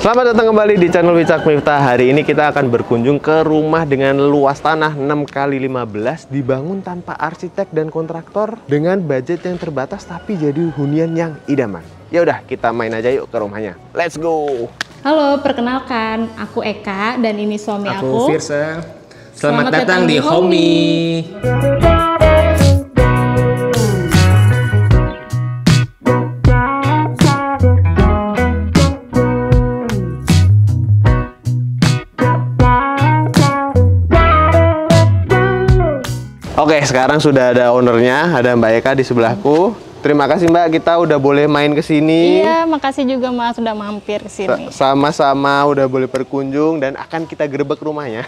Selamat datang kembali di channel Wicak Miftah. Hari ini kita akan berkunjung ke rumah dengan luas tanah 6x15, dibangun tanpa arsitek dan kontraktor, dengan budget yang terbatas tapi jadi hunian yang idaman. Ya udah, kita main aja yuk ke rumahnya. Let's go. Halo, perkenalkan, aku Eka dan ini suami aku. Aku Firsa. Selamat datang di Homi. Oke, sekarang sudah ada ownernya, ada Mbak Eka di sebelahku. Terima kasih Mbak, kita udah boleh main ke sini. Iya, makasih juga Mas sudah mampir ke sini. Sama-sama udah boleh berkunjung dan akan kita gerebek rumahnya.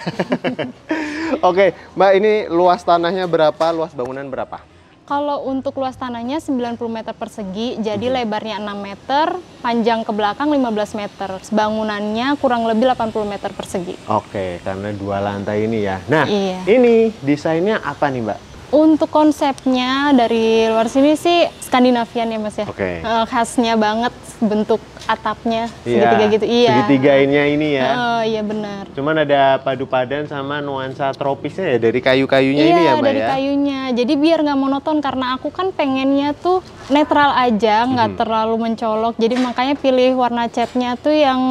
Oke, Mbak, ini luas tanahnya berapa? Luas bangunan berapa? Kalau untuk luas tanahnya 90 meter persegi, jadi lebarnya 6 meter, panjang ke belakang 15 meter. Bangunannya kurang lebih 80 meter persegi. Oke, karena 2 lantai ini ya. Nah, iya. Ini desainnya apa nih Mbak? Untuk konsepnya dari luar sini sih Skandinavian ya Mas ya. Oke. Khasnya banget bentuk atapnya segitiga gitu. Iya. Segitiganya ini ya. Iya benar. Cuman ada padu padan sama nuansa tropisnya ya dari kayu-kayunya ini ya Mbak ya. Iya, dari kayunya. Jadi biar nggak monoton karena aku kan pengennya tuh netral aja, nggak terlalu mencolok. Jadi makanya pilih warna catnya tuh yang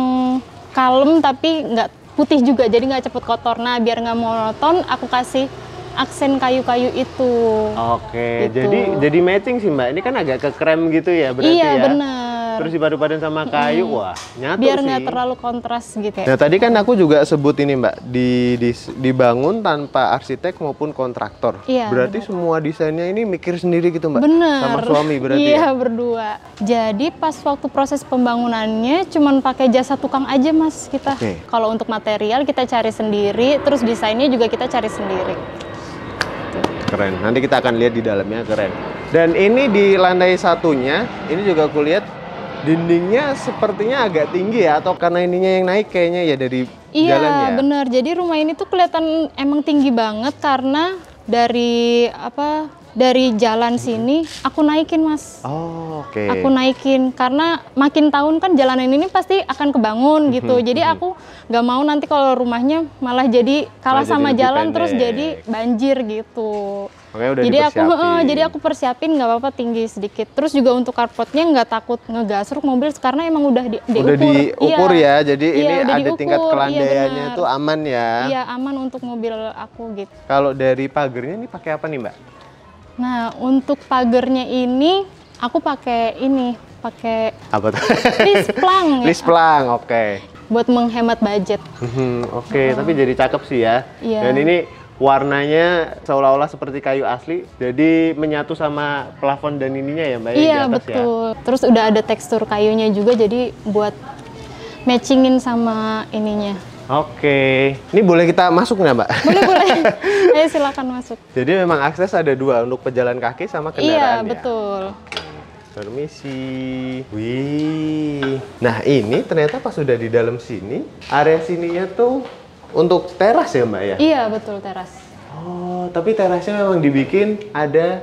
kalem tapi nggak putih juga. Jadi nggak cepet kotor. Nah biar nggak monoton, aku kasih aksen kayu-kayu itu. Oke, gitu. jadi matching sih Mbak. Ini kan agak ke krem gitu ya berarti iya, ya. bener. Terus dipadu-padan sama kayu, wah nyatu biar sih. nggak terlalu kontras gitu ya. Nah tadi kan aku juga sebut ini Mbak, dibangun tanpa arsitek maupun kontraktor. Iya, berarti semua desainnya ini mikir sendiri gitu Mbak? Bener. Sama suami berarti iya, ya? berdua. Jadi pas waktu proses pembangunannya cuman pakai jasa tukang aja Mas kita. Oke. Kalau untuk material kita cari sendiri, terus desainnya juga kita cari sendiri. Keren, nanti kita akan lihat di dalamnya, keren. Dan ini di lantai satunya, ini juga aku lihat dindingnya sepertinya agak tinggi ya, atau karena ininya yang naik kayaknya ya dari jalan ya? Iya bener, jadi rumah ini tuh kelihatan emang tinggi banget karena dari jalan sini aku naikin Mas. Oh, oke. Aku naikin karena makin tahun kan jalanan ini pasti akan kebangun gitu. Jadi aku nggak mau nanti kalau rumahnya malah jadi kalah sama jadi jalan pendek. terus jadi banjir gitu. Makanya udah Jadi aku persiapin nggak apa-apa tinggi sedikit. Terus juga untuk carportnya nggak takut ngegasruk mobil karena emang udah diukur ya. Jadi ini udah ada tingkat diukur, kelandaiannya benar. tuh aman ya. Iya aman untuk mobil aku gitu. Kalau dari pagernya ini pakai apa nih Mbak? Nah untuk pagernya ini aku pakai Apa tuh? lisplang. Lisplang, oke. Buat menghemat budget. Oke, tapi jadi cakep sih ya. Iya. Dan ini warnanya seolah-olah seperti kayu asli, jadi menyatu sama plafon dan ininya ya Mbak? Iya di atas betul. Terus udah ada tekstur kayunya juga, jadi buat matchingin sama ininya. Oke, ini boleh kita masuk nggak Mbak? Boleh. Ayo silakan masuk. Jadi memang akses ada 2, untuk pejalan kaki sama kendaraan Iya ya? betul. Permisi. Wih. Nah ini ternyata pas sudah di dalam sini, area sininya tuh untuk teras ya Mbak ya? Iya betul, teras. Oh, tapi terasnya memang dibikin ada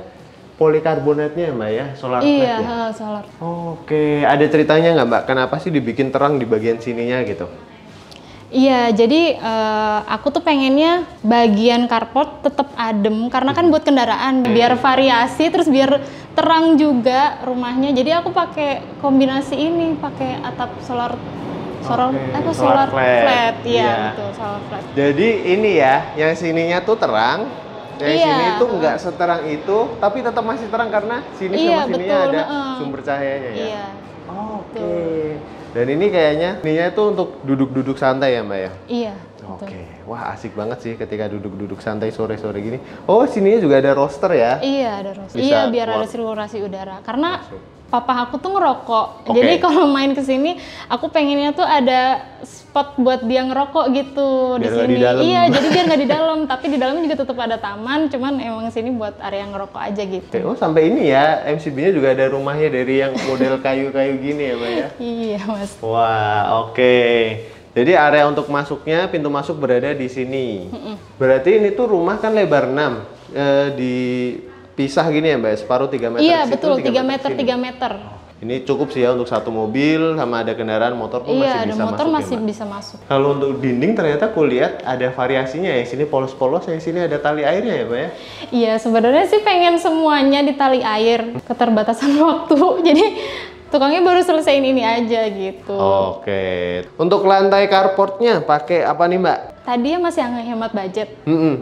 polikarbonatnya Mbak ya? Solar flat Iya, ya? solar. Oke, ada ceritanya nggak Mbak? Kenapa sih dibikin terang di bagian sininya gitu? Iya, jadi aku tuh pengennya bagian carport tetap adem karena kan buat kendaraan biar variasi terus biar terang juga rumahnya. Jadi aku pakai kombinasi ini, pakai atap solar flat. Iya, betul, solar flat. Jadi ini ya, yang sininya tuh terang, yang Iya. sini tuh nggak seterang itu, tapi tetap masih terang karena sini Iya, sama sininya betul, ada heeh. sumber cahayanya ya. Iya. Oke. Dan ini kayaknya ininya itu untuk duduk-duduk santai ya Mbak ya? Iya. Oke, wah asik banget sih ketika duduk-duduk santai sore-sore gini. Oh, sininya juga ada roster ya? Iya, ada roster. Bisa Iya, biar keluar. ada sirkulasi udara. Karena Masuk. papa aku tuh ngerokok. Oke. Jadi kalau main ke sini, aku pengennya tuh ada spot buat dia ngerokok gitu di Biar nggak sini. di dalam. Iya, jadi biar nggak di dalam, tapi di dalamnya juga tetap ada taman, cuman emang sini buat area ngerokok aja gitu. Oke, oh sampai ini ya, MCB-nya juga ada rumahnya dari yang model kayu-kayu gini ya Mbak ya? Iya, Mas. Wah, oke. Jadi area untuk masuknya, pintu masuk berada di sini. Berarti ini tuh rumah kan lebar 6, dipisah gini ya Mbak, separuh 3 meter. Iya, ke situ, betul, 3 ke meter, sini. 3 meter. Ini cukup sih ya untuk satu mobil, sama ada kendaraan motor pun Iya, masih ada bisa motor masuk masih ya, Mbak? bisa masuk. Kalau untuk dinding ternyata aku lihat ada variasinya ya. Sini polos-polos, yang sini ada tali airnya ya, Mbak ya? Iya, sebenarnya sih pengen semuanya di tali air, keterbatasan waktu. Jadi tukangnya baru selesaiin ini aja gitu. Oke. Untuk lantai carportnya pakai apa nih, Mbak? Tadi ya masih ngehemat budget.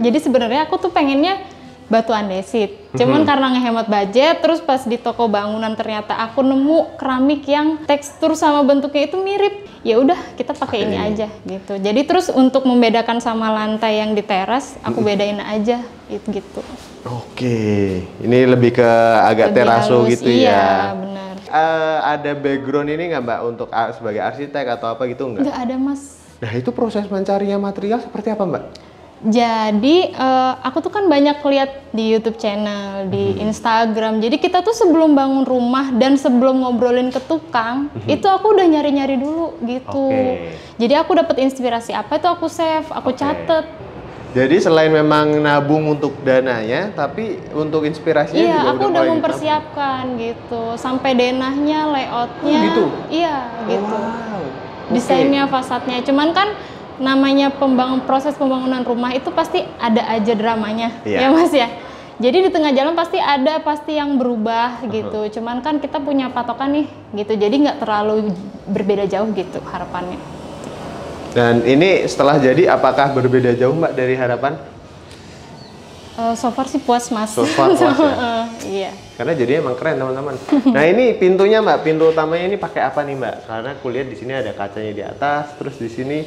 Jadi sebenarnya aku tuh pengennya batu andesit. Cuman karena ngehemat budget, terus pas di toko bangunan ternyata aku nemu keramik yang tekstur sama bentuknya itu mirip. Ya udah, kita pakai ini aja gitu. Jadi terus untuk membedakan sama lantai yang di teras, aku bedain aja gitu. Oke. Ini lebih ke agak Lebih teraso halus, gitu iya, ya. benar. Ada background ini nggak, Mbak, untuk sebagai arsitek atau apa gitu nggak? Nggak ada, Mas. Nah, itu proses mencarinya material seperti apa, Mbak? Jadi aku tuh kan banyak lihat di YouTube channel, di Instagram. Jadi kita tuh sebelum bangun rumah dan sebelum ngobrolin ke tukang, itu aku udah nyari-nyari dulu gitu. Jadi aku dapat inspirasi apa itu aku save, aku catet. Jadi selain memang nabung untuk dananya, tapi untuk inspirasinya Iya, juga aku udah mulai mempersiapkan gitu. Sampai denahnya, layoutnya. Oh, gitu? Iya, gitu. Wow. Desainnya, fasadnya. Cuman kan namanya proses pembangunan rumah itu pasti ada aja dramanya, ya Mas ya. Jadi di tengah jalan pasti yang berubah gitu. Cuman kan kita punya patokan nih gitu. Jadi nggak terlalu berbeda jauh gitu harapannya. Dan ini setelah jadi apakah berbeda jauh, Mbak, dari harapan? So far sih puas, Mas. So far puas ya? Iya. Karena jadinya emang keren, teman-teman. Nah, ini pintunya, Mbak. Pintu utamanya ini pakai apa nih, Mbak? Karena aku lihat di sini ada kacanya di atas, terus di sini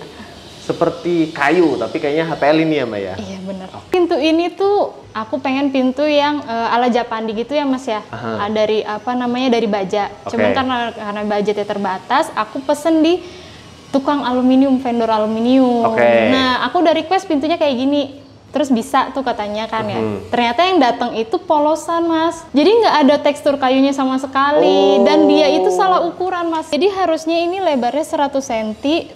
seperti kayu, tapi kayaknya HPL ini ya, Mbak ya? Iya, bener. Pintu ini tuh aku pengen pintu yang ala Japandi gitu ya, Mas ya. Dari dari baja. Cuman karena budgetnya terbatas, aku pesen di tukang aluminium, vendor aluminium. Nah, aku udah request pintunya kayak gini. Terus bisa tuh katanya kan ya. Ternyata yang datang itu polosan, Mas. Jadi nggak ada tekstur kayunya sama sekali. Dan dia itu salah ukuran, Mas. Jadi harusnya ini lebarnya 100 cm,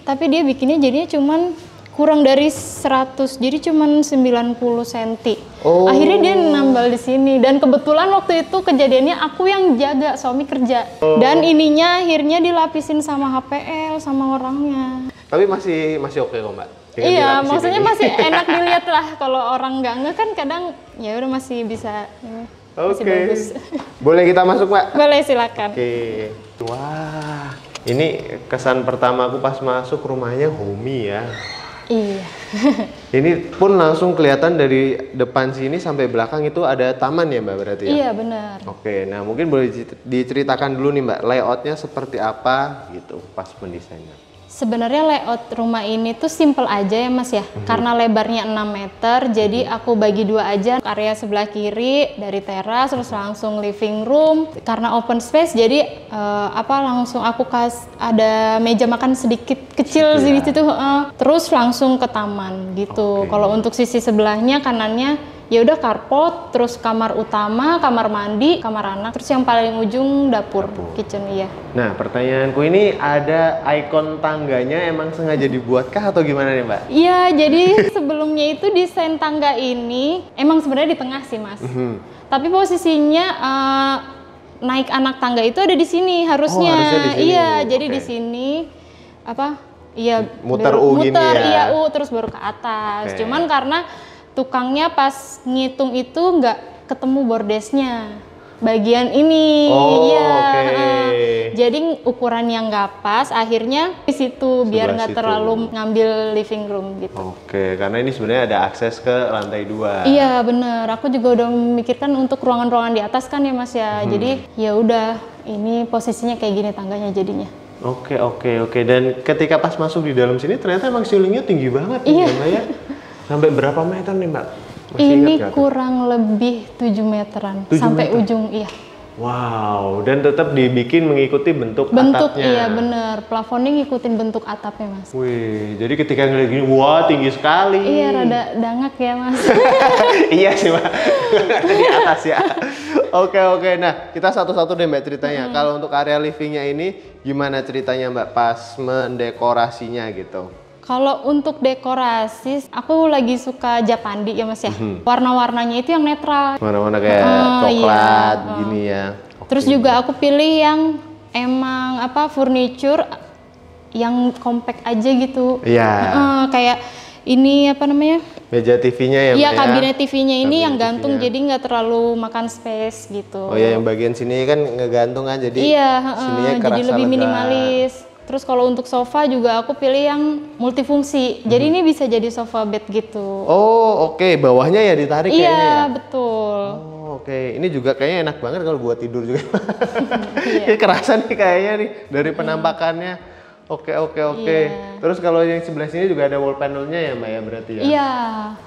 tapi dia bikinnya jadinya cuman kurang dari 100, jadi cuman 90 cm. Akhirnya dia nambal di sini. Dan kebetulan waktu itu kejadiannya aku yang jaga, suami kerja. Dan ininya akhirnya dilapisin sama HPL sama orangnya. Tapi masih oke kok, Mbak? Iya, maksudnya masih enak dilihat lah. Kalau orang nggak kan kadang ya udah masih bisa. Masih bagus. Boleh kita masuk, Mbak? Boleh, silakan. Wah, ini kesan pertama aku pas masuk rumahnya homey ya. Iya. Ini pun langsung kelihatan dari depan sini sampai belakang itu ada taman ya, Mbak, berarti ya? Iya, benar. Oke, nah mungkin boleh diceritakan dulu nih, Mbak, layoutnya seperti apa gitu pas pendesainnya. Sebenarnya layout rumah ini tuh simple aja ya, Mas ya. Karena lebarnya 6 meter, jadi aku bagi dua aja. Area sebelah kiri dari teras, terus langsung living room. Karena open space, jadi langsung aku ada meja makan sedikit kecil di situ. Terus langsung ke taman gitu. Kalau untuk sisi sebelahnya, kanannya ya udah carport, terus kamar utama, kamar mandi, kamar anak, terus yang paling ujung dapur. Kitchen, iya. Nah, pertanyaanku ini ada ikon tangganya emang sengaja dibuatkah atau gimana nih, Mbak? Iya, jadi sebelumnya itu desain tangga ini emang sebenarnya di tengah sih, Mas. Tapi posisinya naik anak tangga itu ada di sini harusnya. Harusnya di sini. Iya, jadi di sini Iya, muter gini ya. Iya, terus baru ke atas. Cuman karena tukangnya pas ngitung itu nggak ketemu bordesnya bagian ini. Jadi ukuran yang nggak pas, akhirnya di situ biar nggak terlalu ngambil living room gitu. Karena ini sebenarnya ada akses ke lantai 2. Iya, bener. Aku juga udah memikirkan untuk ruangan-ruangan di atas kan ya, Mas ya. Jadi ya udah, ini posisinya kayak gini tangganya jadinya. Oke. Dan ketika pas masuk di dalam sini ternyata emang ceilingnya tinggi banget Iya. Mbak ya. Sampai berapa meter nih, Mbak? Ini kurang lebih 7 meteran 7 sampai meter? ujung, iya. Wow, dan tetap dibikin mengikuti bentuk atapnya. Iya bener, plafonnya ngikutin bentuk atapnya, Mas. Wih, jadi ketika ngeliat gini, wah tinggi sekali. Iya, rada dangak ya, Mas. Iya sih, Mbak. Di atas ya. Oke. Nah, kita satu-satu deh, Mbak, ceritanya. Kalau untuk area livingnya ini, gimana ceritanya, Mbak, pas mendekorasinya gitu? Kalau untuk dekorasi, aku lagi suka Japandi ya, Mas ya. Warna-warnanya itu yang netral. Warna-warna kayak coklat gini ya. Terus juga aku pilih yang emang apa furniture yang compact aja gitu. Iya. Kayak ini apa namanya? Meja TV-nya ya, Iya, Mbak, ya? kabinet TV-nya ini Kabinet yang gantung TV-nya. jadi nggak terlalu makan space gitu. Oh ya, yang bagian sini kan ngegantung kan, jadi Iya, sininya jadi kerasa lebih lega. minimalis. Terus kalau untuk sofa juga aku pilih yang multifungsi. Jadi ini bisa jadi sofa bed gitu. Oh, oke. Bawahnya ya ditarik kayaknya ya? Iya, betul. Oh, oke. Ini juga kayaknya enak banget kalau buat tidur juga. Iya. Ini kerasa nih kayaknya nih dari penampakannya. Oke. Iya. Terus kalau yang sebelah sini juga ada wall panelnya ya, Mbak ya, berarti ya? Iya,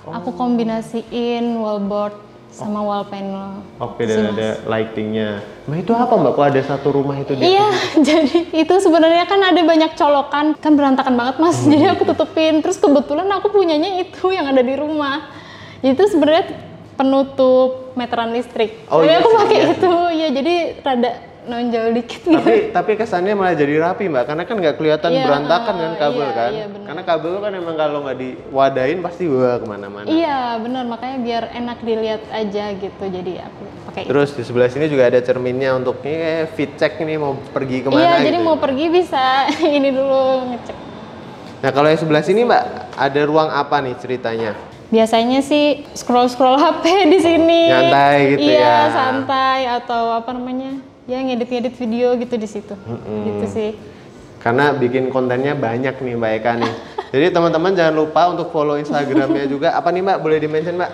aku kombinasiin wallboard sama wall panel. Oke, dan ada lightingnya. Mbak, itu apa, Mbak? Kok ada satu rumah itu di Iya, jadi itu sebenarnya kan ada banyak colokan, kan berantakan banget Mas. Jadi aku tutupin. Terus kebetulan aku punyanya itu yang ada di rumah. Itu sebenarnya penutup meteran listrik. Oh, Jadi iya aku sih, pakai iya itu, ya jadi rada nonjol dikit gitu. tapi kesannya malah jadi rapi, Mbak, karena kan nggak kelihatan Iya, berantakan kan kabel iya, kan? iya, benar. Karena kabel kan emang kalau nggak diwadain pasti wah kemana-mana. Iya, benar, makanya biar enak dilihat aja gitu. Jadi aku pakai itu. Terus di sebelah sini juga ada cerminnya untuk ini fit check ini mau pergi kemana Iya, gitu. jadi mau pergi bisa ini dulu ngecek. Nah, kalau yang sebelah sini, Mbak, ada ruang apa nih ceritanya? Biasanya sih scroll HP di sini. Nyantai gitu iya, ya. santai atau apa namanya? Ya ngedit-ngedit video gitu di situ. Gitu sih. Karena bikin kontennya banyak nih Mbak Eka nih. Jadi teman-teman jangan lupa untuk follow Instagramnya juga. Apa nih Mbak? Boleh di-mention Mbak?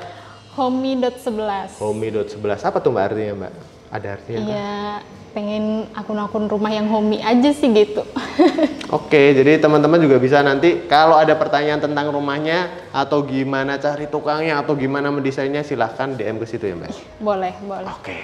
Homey.11. Homey.11. Apa tuh Mbak artinya Mbak? Ada artinya? Iya, pengen akun-akun rumah yang homey aja sih gitu. Oke, jadi teman-teman juga bisa nanti kalau ada pertanyaan tentang rumahnya atau gimana cari tukangnya atau gimana mendesainnya silahkan DM ke situ ya Mbak. Boleh, boleh. Oke.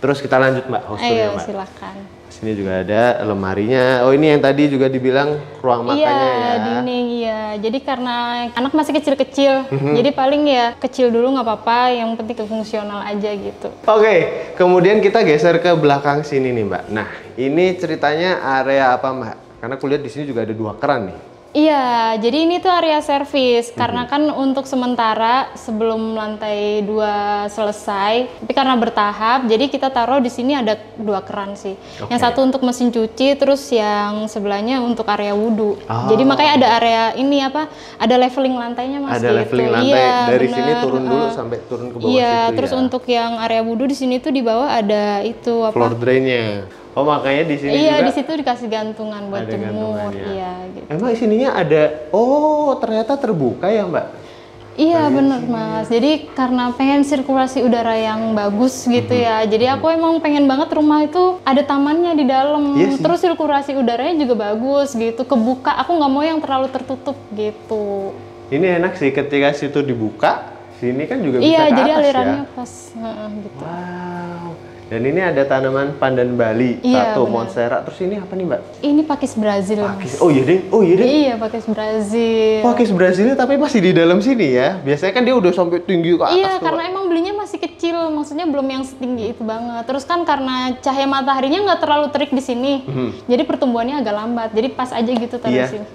Terus kita lanjut Mbak, host tournya Ayo, Mbak. silakan. Sini juga ada lemarinya. Oh, ini yang tadi juga dibilang ruang makannya Iya, ya. dinding, iya. Jadi karena anak masih kecil-kecil, jadi paling ya kecil dulu nggak apa-apa, yang penting fungsional aja gitu. Oke, kemudian kita geser ke belakang sini nih Mbak. Nah, ini ceritanya area apa Mbak? Karena kulihat di sini juga ada 2 keran nih. Iya, jadi ini tuh area servis karena kan untuk sementara sebelum lantai 2 selesai, tapi karena bertahap, jadi kita taruh di sini ada 2 keran sih. Oke. Yang satu untuk mesin cuci, terus yang sebelahnya untuk area wudhu. Oh. Jadi makanya ada area ini apa? Ada leveling lantainya Mas. Ada gitu. leveling lantai Iya, dari bener, sini turun dulu heeh. sampai turun ke bawah Iya, situ terus ya. untuk yang area wudhu di sini tuh di bawah ada itu apa? Floor drainnya. Oh, makanya di sini Iya, juga di situ dikasih gantungan buat ada jemur. gantungannya. Iya, gitu. Emang sininya ada, oh ternyata terbuka ya Mbak? Iya bener Mas, jadi karena pengen sirkulasi udara yang bagus gitu ya, jadi aku emang pengen banget rumah itu ada tamannya di dalam, Iya sih. terus sirkulasi udaranya juga bagus gitu, kebuka, aku nggak mau yang terlalu tertutup gitu. Ini enak sih ketika situ dibuka, sini kan juga bisa Iya, ke jadi atas alirannya ya. pas, gitu. Wow. Dan ini ada tanaman pandan Bali, Iya, satu benar. monstera. Terus ini apa nih Mbak? Ini pakis Brazil Mas. Pakis. Oh iya deh, Iya, pakis Brazil. Pakis Brazil tapi masih di dalam sini ya. Biasanya kan dia udah sampai tinggi ke atas Iya, tuh, karena Mbak. emang belinya masih kecil, maksudnya belum yang setinggi itu banget. Terus kan karena cahaya mataharinya nggak terlalu terik di sini, jadi pertumbuhannya agak lambat. Jadi pas aja gitu taruh Iya. di sini.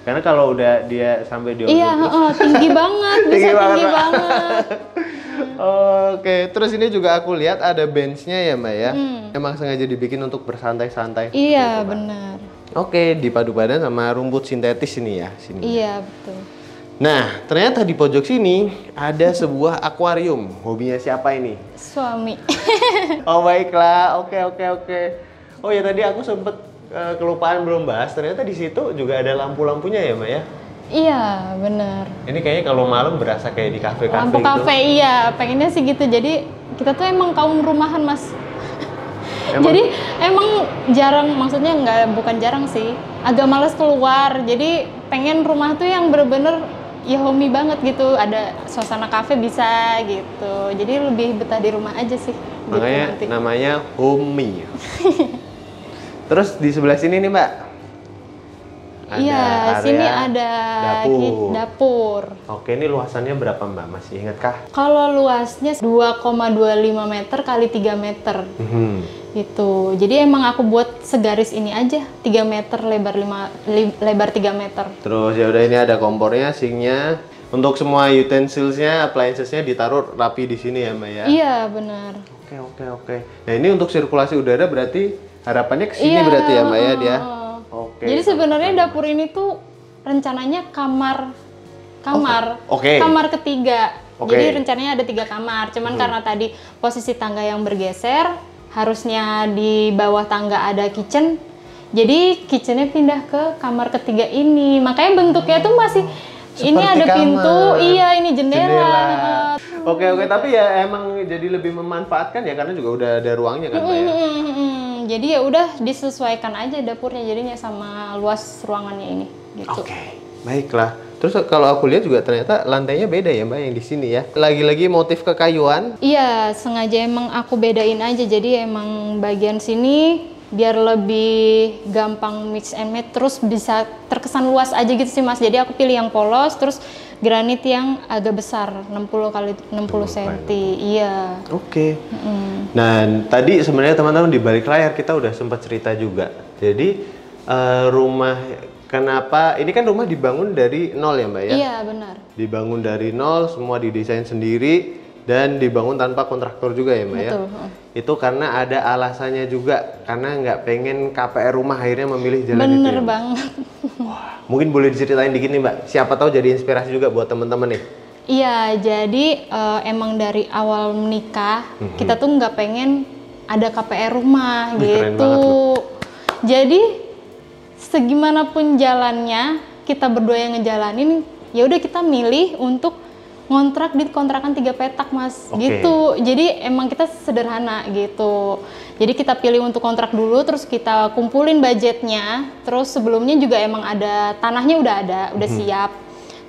Karena kalau udah dia sampai di Iya, tinggi banget, bisa Tinggi banget, tinggi Pak. banget. Oke, terus ini juga aku lihat ada benchnya ya Mbak ya. Emang sengaja dibikin untuk bersantai-santai. Iya, benar. Oke, dipadu-padan sama rumput sintetis ini ya. Sini. Iya, betul. Nah, ternyata di pojok sini ada sebuah akuarium. Hobinya siapa ini? Suami. Oh baiklah, oke. Oh ya tadi aku sempet kelupaan belum bahas. Ternyata di situ juga ada lampu-lampunya ya Mbak ya. Iya, benar. Ini kayaknya kalau malam berasa kayak di kafe-kafe Lampu gitu. kafe, iya. Pengennya sih gitu. Jadi kita tuh emang kaum rumahan, Mas. Emang? Jadi emang jarang, maksudnya bukan jarang sih. Agak males keluar. Jadi pengen rumah tuh yang bener-bener ya homey banget gitu. Ada suasana kafe bisa gitu. Jadi lebih betah di rumah aja sih. Makanya gitu nanti. namanya Homey. Terus di sebelah sini nih Mbak. Iya, area sini ada dapur. dapur. Oke, ini luasannya berapa Mbak? Masih ingatkah? Kalau luasnya 2,25 meter kali 3 meter. Gitu. Jadi emang aku buat segaris ini aja, 3 meter lebar 3 meter. Terus ya udah ini ada kompornya, sinknya. Untuk semua utensils-nya, appliances-nya ditaruh rapi di sini ya Mbak ya. Iya, benar. Oke. Nah, ini untuk sirkulasi udara berarti harapannya ke sini Iya, berarti ya Mbak ya dia. heeh. Oke. Jadi sebenarnya dapur ini tuh rencananya kamar Oke. kamar ketiga. Oke. Jadi rencananya ada 3 kamar. Cuman karena tadi posisi tangga yang bergeser, harusnya di bawah tangga ada kitchen. Jadi kitchennya pindah ke kamar ketiga ini. Makanya bentuknya tuh masih ini Seperti ada kamar. pintu, iya ini jendela. Oke, tapi ya emang jadi lebih memanfaatkan ya karena juga udah ada ruangnya kan Mbak ya. Jadi ya udah disesuaikan aja dapurnya jadinya sama luas ruangannya ini gitu. Oke, baiklah. Terus kalau aku lihat juga ternyata lantainya beda ya Mbak yang di sini ya. Lagi-lagi motif kekayuan. Iya, sengaja emang aku bedain aja. Jadi emang bagian sini biar lebih gampang mix and match, terus bisa terkesan luas aja gitu sih Mas. Jadi aku pilih yang polos, terus granit yang agak besar, 60 kali 60 cm. Iya. Oke. Nah, tadi sebenarnya teman-teman di balik layar kita udah sempat cerita juga. Jadi rumah kenapa ini kan rumah dibangun dari nol ya Mbak ya? Iya, benar. Dibangun dari nol, semua didesain sendiri dan dibangun tanpa kontraktor juga ya Mbak Betul. ya? Itu karena ada alasannya juga, karena nggak pengen KPR rumah akhirnya memilih jalan itu Bener ya, Mbak? banget. Mungkin boleh diceritain dikit nih Mbak, siapa tahu jadi inspirasi juga buat teman-teman nih. Iya, jadi emang dari awal menikah kita tuh nggak pengen ada KPR rumah Wih, keren gitu. banget loh. Jadi segimanapun jalannya kita berdua yang ngejalanin, ya udah kita milih untuk ngontrak di kontrakan 3 petak Mas. Oke. Gitu. Jadi emang kita sederhana gitu. Jadi kita pilih untuk kontrak dulu, terus kita kumpulin budgetnya. Terus sebelumnya juga emang ada tanahnya udah siap.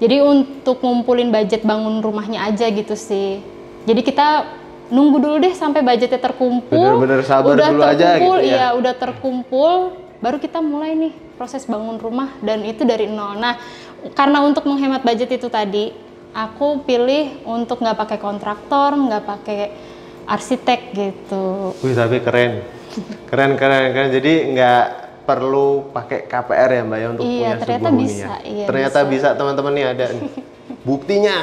Jadi untuk ngumpulin budget bangun rumahnya aja gitu sih. Jadi kita nunggu dulu deh sampai budgetnya terkumpul. Bener-bener sabar udah dulu aja terkumpul, gitu ya. Iya, udah terkumpul, baru kita mulai nih proses bangun rumah dan itu dari nol. Nah, karena untuk menghemat budget itu tadi, aku pilih untuk nggak pakai kontraktor, nggak pakai arsitek gitu. Wih, tapi keren. Keren. Jadi nggak perlu pakai KPR ya Mbak ya untuk Iya, punya ternyata sebuah bisa, hunian. iya, Ternyata bisa teman-teman nih ada nih. Buktinya.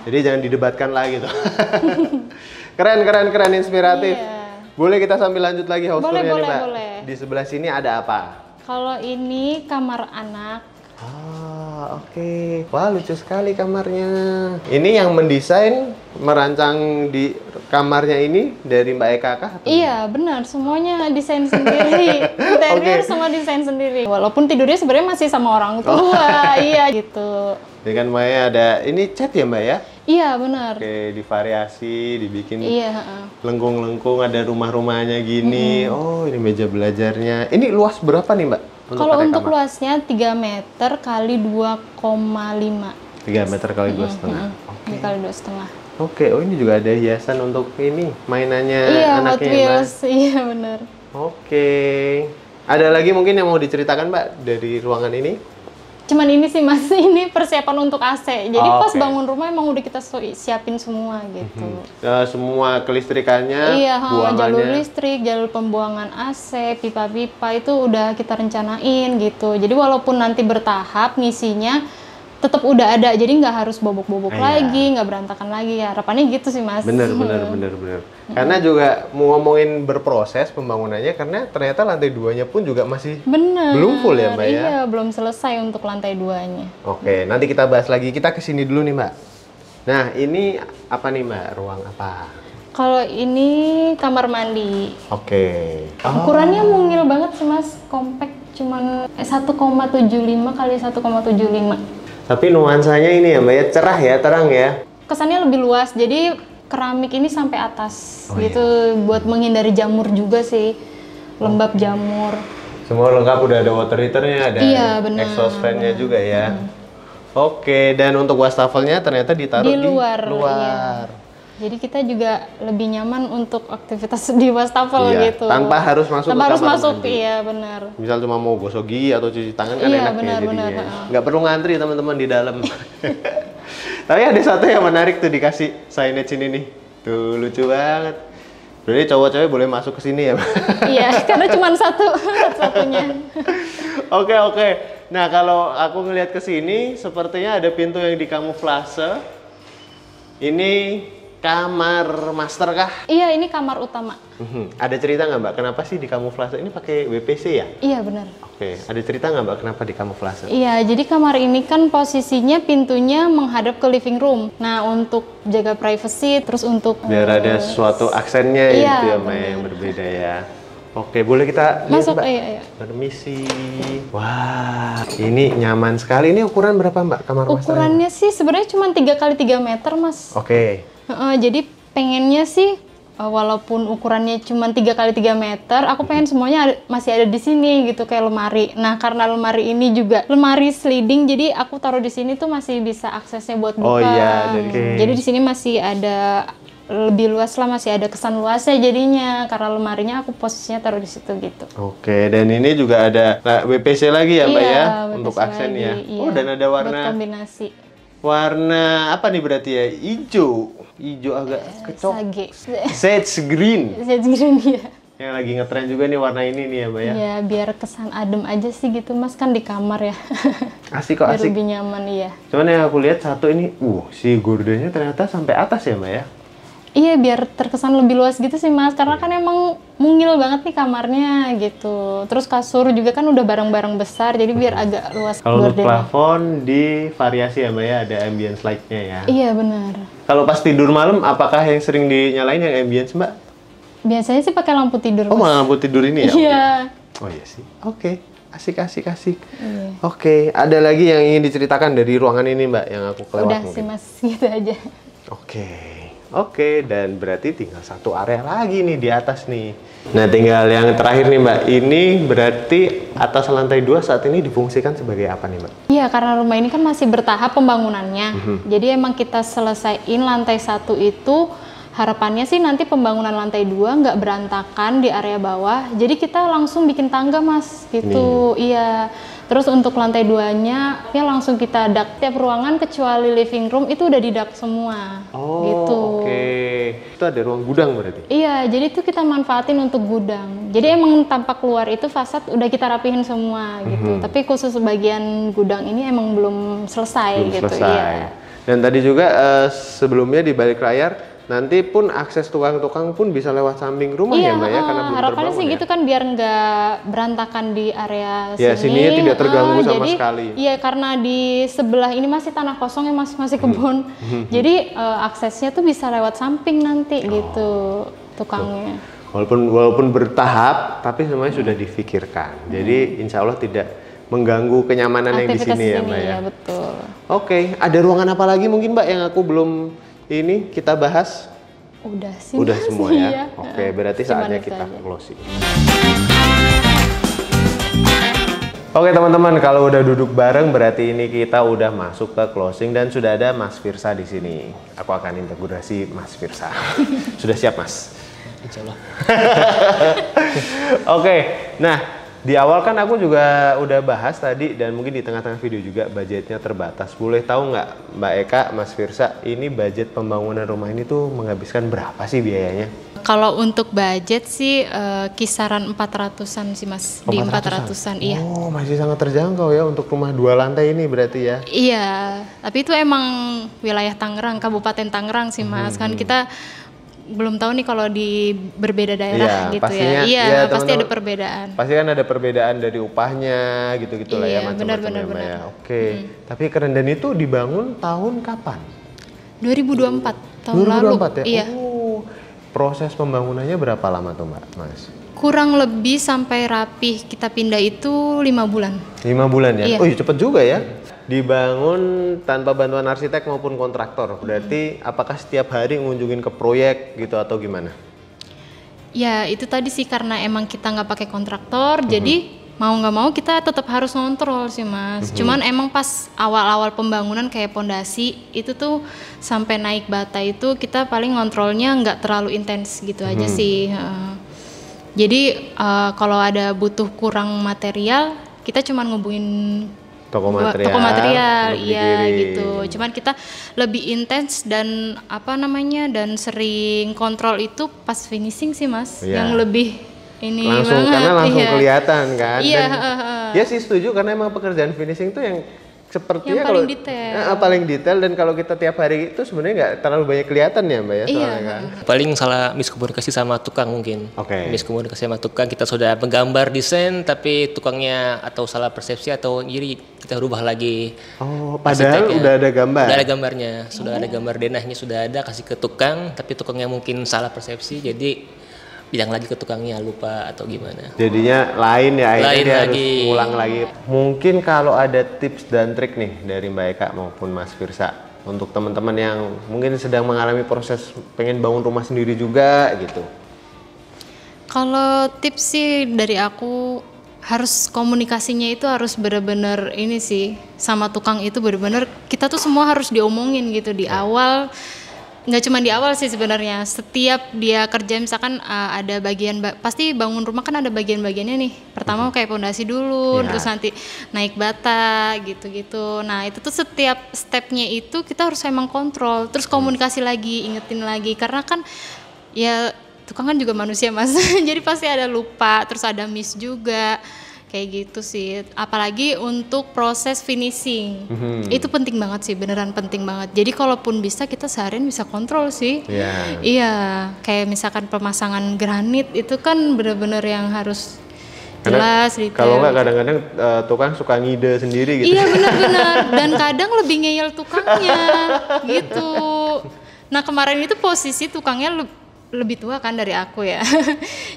Jadi jangan didebatkan lagi tuh. keren, inspiratif. Iya. Boleh kita sambil lanjut lagi house Boleh, tour-nya nih boleh, Mbak? boleh. Di sebelah sini ada apa? Kalau ini kamar anak. Oke. Wah, lucu sekali kamarnya. Ini yang mendesain, merancang di kamarnya ini dari Mbak Eka kah? Atau Iya, benar. Semuanya desain sendiri. Interior Oke. semua desain sendiri. Walaupun tidurnya sebenarnya masih sama orang tua. Iya, gitu. Ini kan Mbak ya ada, ini cat ya Mbak ya? Iya, benar. Oke, divariasi, dibikin Iya, heeh. lengkung-lengkung, ada rumah-rumahnya gini. Oh, ini meja belajarnya. Ini luas berapa nih Mbak? Kalau pakai untuk kamar? luasnya 3 meter kali 2,5. 3 meter kali 2,5. 3 kali 2,5. Oke, oh ini juga ada hiasan untuk ini, mainannya Iya, Hot anaknya ya, Mbak? Wheels. Iya, benar. Oke. Ada lagi mungkin yang mau diceritakan Mbak dari ruangan ini? Cuman ini sih Mas, ini persiapan untuk AC. Jadi Oh, pas oke. bangun rumah emang udah kita siapin semua gitu. Semua kelistrikannya, Iya, jalur buangannya. listrik, jalur pembuangan AC, pipa-pipa itu udah kita rencanain gitu. Jadi walaupun nanti bertahap ngisinya tetap udah ada, jadi nggak harus bobok-bobok Iya. lagi, nggak berantakan lagi ya. Harapannya gitu sih Mas. Bener. Karena juga mau ngomongin berproses pembangunannya, karena ternyata lantai 2-nya pun juga masih Bener. belum full ya Mbak ya? Iya, belum selesai untuk lantai 2-nya. Oke, nanti kita bahas lagi. Kita kesini dulu nih Mbak. Nah, ini apa nih Mbak? Ruang apa? Kalau ini kamar mandi. Oke. Ukurannya mungil banget sih Mas, compact cuman 1,75 kali 1,75. Tapi nuansanya ini ya Mbak ya, cerah ya, terang ya. Kesannya lebih luas, jadi keramik ini sampai atas Oh, gitu buat menghindari jamur juga sih, lembab jamur. Semua lengkap, udah ada water heaternya, ada Iya, benar. exhaust fan-nya juga ya. Oke, dan untuk wastafelnya ternyata ditaruh Di luar, luar. Jadi kita juga lebih nyaman untuk aktivitas di wastafel Iya, gitu. tanpa harus masuk Tanpa ke harus kamar masuk, mandi. iya benar. Misal cuma mau gosok gigi atau cuci tangan kan Iya, enak benar, ya jadinya. benar, heeh. Nggak perlu ngantri teman-teman di dalam. Tapi ada satu yang menarik tuh dikasih signage ini nih. Tuh lucu banget. Berarti cowok-cowok boleh masuk ke sini ya, Mbak? Iya, karena cuma satu-satunya. Oke. Nah, kalau aku ngelihat ke sini, sepertinya ada pintu yang dikamuflase. Ini kamar master kah? Iya, ini kamar utama. Ada cerita nggak Mbak, kenapa sih di kamuflase ini pakai WPC ya? Iya, benar. Oke, ada cerita nggak Mbak kenapa di kamuflase? Iya, jadi kamar ini kan posisinya pintunya menghadap ke living room. Nah, untuk jaga privacy, terus untuk Biar ada suatu aksennya iya, gitu ya Mbak yang berbeda ya. Oke, boleh kita lihat masuk. Mbak? Iya. Permisi. Wah, ini nyaman sekali. Ini ukuran berapa Mbak kamar master? Ukurannya sih sebenarnya cuma 3 kali 3 meter, Mas. Oke. Jadi pengennya sih walaupun ukurannya cuma 3 kali 3 meter, aku pengen semuanya masih ada di sini gitu kayak lemari. Nah, karena lemari ini juga lemari sliding, jadi aku taruh di sini tuh masih bisa aksesnya buat buka. Oh iya, Jadi di sini masih ada lebih luas lah, masih ada kesan luasnya jadinya karena lemarinya aku posisinya taruh di situ gitu. Oke, dan ini juga ada WPC lagi ya Mbak Iya, ya WPC untuk aksen lagi, ya. iya. Oh, dan ada Buat kombinasi. warna apa nih berarti ya? Hijau agak kecok. Sage. Sage green. Sage green ya. Yang lagi ngetren juga nih warna ini nih ya Mbak ya. Iya, biar kesan adem aja sih gitu Mas, kan di kamar ya. Asik kok, Biar asik. lebih nyaman iya. Cuman yang aku lihat satu ini, si gordennya ternyata sampai atas ya Mbak ya. Iya, biar terkesan lebih luas gitu sih Mas, karena kan emang mungil banget nih kamarnya gitu. Terus kasur juga kan udah barang-barang besar, jadi biar agak luas Kalau untuk gordennya. plafon di variasi ya Mbak ya, ada ambience light-nya ya. Iya, benar. Kalau pas tidur malam, apakah yang sering dinyalain yang ambience Mbak? Biasanya sih pakai lampu tidur, Oh, Mas. malah lampu tidur ini ya? Iya. Oh iya sih. Oke, asik. Iya. Oke, ada lagi yang ingin diceritakan dari ruangan ini Mbak, yang aku kelewat Udah mungkin? sih Mas, gitu aja. Oke, dan berarti tinggal satu area lagi nih di atas nih. Nah, tinggal yang terakhir nih Mbak, ini berarti atas lantai 2 saat ini difungsikan sebagai apa nih Mbak? Iya, karena rumah ini kan masih bertahap pembangunannya. Jadi emang kita selesaiin lantai 1 itu, harapannya sih nanti pembangunan lantai 2 nggak berantakan di area bawah. Jadi kita langsung bikin tangga Mas, gitu. Iya. Terus untuk lantai 2-nya, ya langsung kita dak. Tiap ruangan kecuali living room itu udah didak semua. Oh, gitu. oke. Itu ada ruang gudang berarti? Iya, jadi itu kita manfaatin untuk gudang. Jadi emang tampak keluar itu fasad udah kita rapihin semua gitu. Tapi khusus bagian gudang ini emang belum selesai Belum gitu. selesai. Iya. Dan tadi juga sebelumnya di balik layar, nanti pun akses tukang-tukang pun bisa lewat samping rumah ya Mbak ya, karena belum harapannya terbangun sih ya? gitu kan biar nggak berantakan di area Ya, sini. sininya tidak terganggu sama jadi, sekali. Iya, karena di sebelah ini masih tanah kosong ya masih kebun. Jadi aksesnya tuh bisa lewat samping nanti gitu tukangnya. Walaupun bertahap, tapi semuanya sudah difikirkan. Jadi insya Allah tidak mengganggu kenyamanan yang di Aktivitas sini ya sini, Mbak ya. ya betul. Oke, ada ruangan apa lagi mungkin Mbak yang aku belum ini kita bahas? Udah sih. Udah Mas, semua ya. iya. Oke, berarti Cuman saatnya itu kita aja. closing. Oke teman-teman, kalau udah duduk bareng berarti ini kita udah masuk ke closing dan sudah ada Mas Firsa di sini. Aku akan integrasi Mas Firsa. Sudah siap Mas? Insya Allah. Oke, nah di awal kan aku juga udah bahas tadi dan mungkin di tengah-tengah video juga budgetnya terbatas. Boleh tahu nggak Mbak Eka, Mas Firsa, ini budget pembangunan rumah ini tuh menghabiskan berapa sih biayanya? Kalau untuk budget sih kisaran 400-an sih Mas. Di 400-an, iya. Oh, masih sangat terjangkau ya untuk rumah 2 lantai ini berarti ya? Iya, tapi itu emang wilayah Tangerang, Kabupaten Tangerang sih Mas. Kan kita belum tahu nih kalau di berbeda daerah Iya, gitu pastinya, ya. Iya, ya, pasti ada teman-teman. perbedaan. Pasti kan ada perbedaan dari upahnya gitu-gitu lah ya Iya, macam-macam ya, Mbak benar. ya. Oke, tapi kerendan itu dibangun tahun kapan? 2024 tahun lalu. 2024 ya? Iya. Oh, proses pembangunannya berapa lama tuh Mbak, Mas? Kurang lebih sampai rapih kita pindah itu 5 bulan. 5 bulan ya? Iya. Oh, cepet juga ya. Dibangun tanpa bantuan arsitek maupun kontraktor. Berarti apakah setiap hari ngunjungin ke proyek gitu atau gimana? Ya itu tadi sih karena emang kita nggak pakai kontraktor, jadi mau nggak mau kita tetap harus ngontrol sih Mas. Cuman emang pas awal-awal pembangunan kayak pondasi itu tuh sampai naik bata itu kita paling ngontrolnya nggak terlalu intens gitu aja sih. Jadi kalau ada butuh kurang material kita cuman ngubungin Toko toko material material, untuk iya dikirim. gitu. Cuman kita lebih intens dan dan sering kontrol itu pas finishing sih Mas, Iya. yang lebih ini Langsung, banget. karena langsung iya. kelihatan kan. Iya, Dan ya sih setuju karena emang pekerjaan finishing tuh yang sepertinya Yang paling kalau detail. paling detail, dan kalau kita tiap hari itu sebenarnya nggak terlalu banyak kelihatan ya Mbak ya, Iya. soalnya kan. Paling salah miskomunikasi sama tukang mungkin. Oke. Miskomunikasi sama tukang, kita sudah menggambar desain tapi tukangnya atau salah persepsi atau jadi kita rubah lagi. Oh, padahal arsiteknya. udah ada gambar. Udah ada gambarnya, sudah ada gambar denahnya, sudah ada, kasih ke tukang tapi tukangnya mungkin salah persepsi jadi bilang lagi ke tukangnya lupa atau gimana. Jadinya lain ya, akhirnya Lain dia lagi. harus ulang lagi. Mungkin kalau ada tips dan trik nih dari Mbak Eka maupun Mas Firsa untuk teman-teman yang mungkin sedang mengalami proses pengen bangun rumah sendiri juga gitu. Kalau tips sih dari aku, harus komunikasinya itu harus benar-benar ini sih, sama tukang itu benar-benar kita tuh semua harus diomongin gitu di awal. Nggak cuma di awal sih sebenarnya, setiap dia kerja misalkan ada bagian pasti bangun rumah kan ada bagian-bagiannya nih. Pertama kayak pondasi dulu, Ya. terus nanti naik bata gitu-gitu. Nah itu tuh setiap stepnya itu kita harus emang kontrol, terus komunikasi lagi, ingetin lagi, karena kan ya tukang kan juga manusia mas, jadi pasti ada lupa, terus ada miss juga. Kayak gitu sih, apalagi untuk proses finishing. Itu penting banget sih, beneran penting banget. Jadi kalaupun bisa kita seharian bisa kontrol sih. Iya. Iya, kayak misalkan pemasangan granit itu kan bener-bener yang harus jelas detail. Kalau nggak kadang-kadang tukang suka ngide sendiri gitu. Iya benar-benar, dan kadang lebih ngeyel tukangnya gitu. Nah kemarin itu posisi tukangnya lebih tua kan dari aku ya.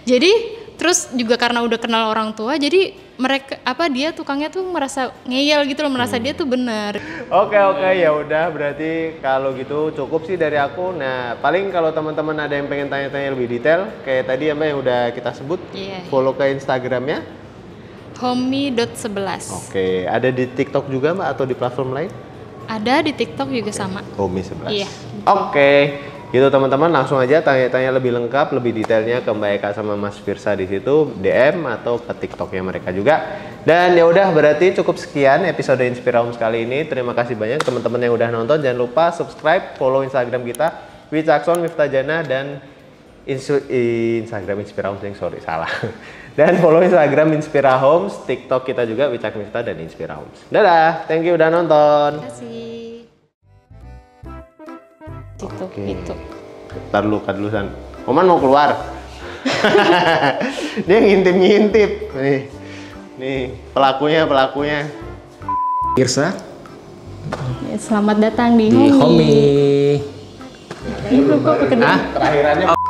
Jadi terus juga karena udah kenal orang tua, jadi mereka dia tukangnya tuh merasa ngeyel gitu loh, merasa dia tuh benar. Oke, ya udah, berarti kalau gitu cukup sih dari aku. Nah, paling kalau teman-teman ada yang pengen tanya-tanya lebih detail, kayak tadi ya Mbak yang udah kita sebut, Iya. follow ke Instagramnya. Homey.11. Oke, ada di TikTok juga Mbak atau di platform lain? Ada di TikTok juga sama. Homey11. Iya. Oke, gitu teman-teman, langsung aja tanya-tanya lebih lengkap, lebih detailnya ke Mbak Eka sama Mas Firsa di situ, DM atau ke TikToknya mereka juga. Dan ya udah, berarti cukup sekian episode Inspirahomes kali ini. Terima kasih banyak teman-teman yang udah nonton. Jangan lupa subscribe, follow Instagram kita Wicakson Miftahjana dan Instagram Inspirahomes, salah. Dan follow Instagram Inspirahomes, TikTok kita juga Wicak Miftah dan Inspirahomes. Dadah, thank you udah nonton. Terima kasih. Gitu, Oke. gitu. Ntar lu San. Oman mau keluar. Dia ngintip-ngintip. Nih pelakunya. Firsa Selamat datang di di Homey. Ini belum kok perkenalan. Terakhirannya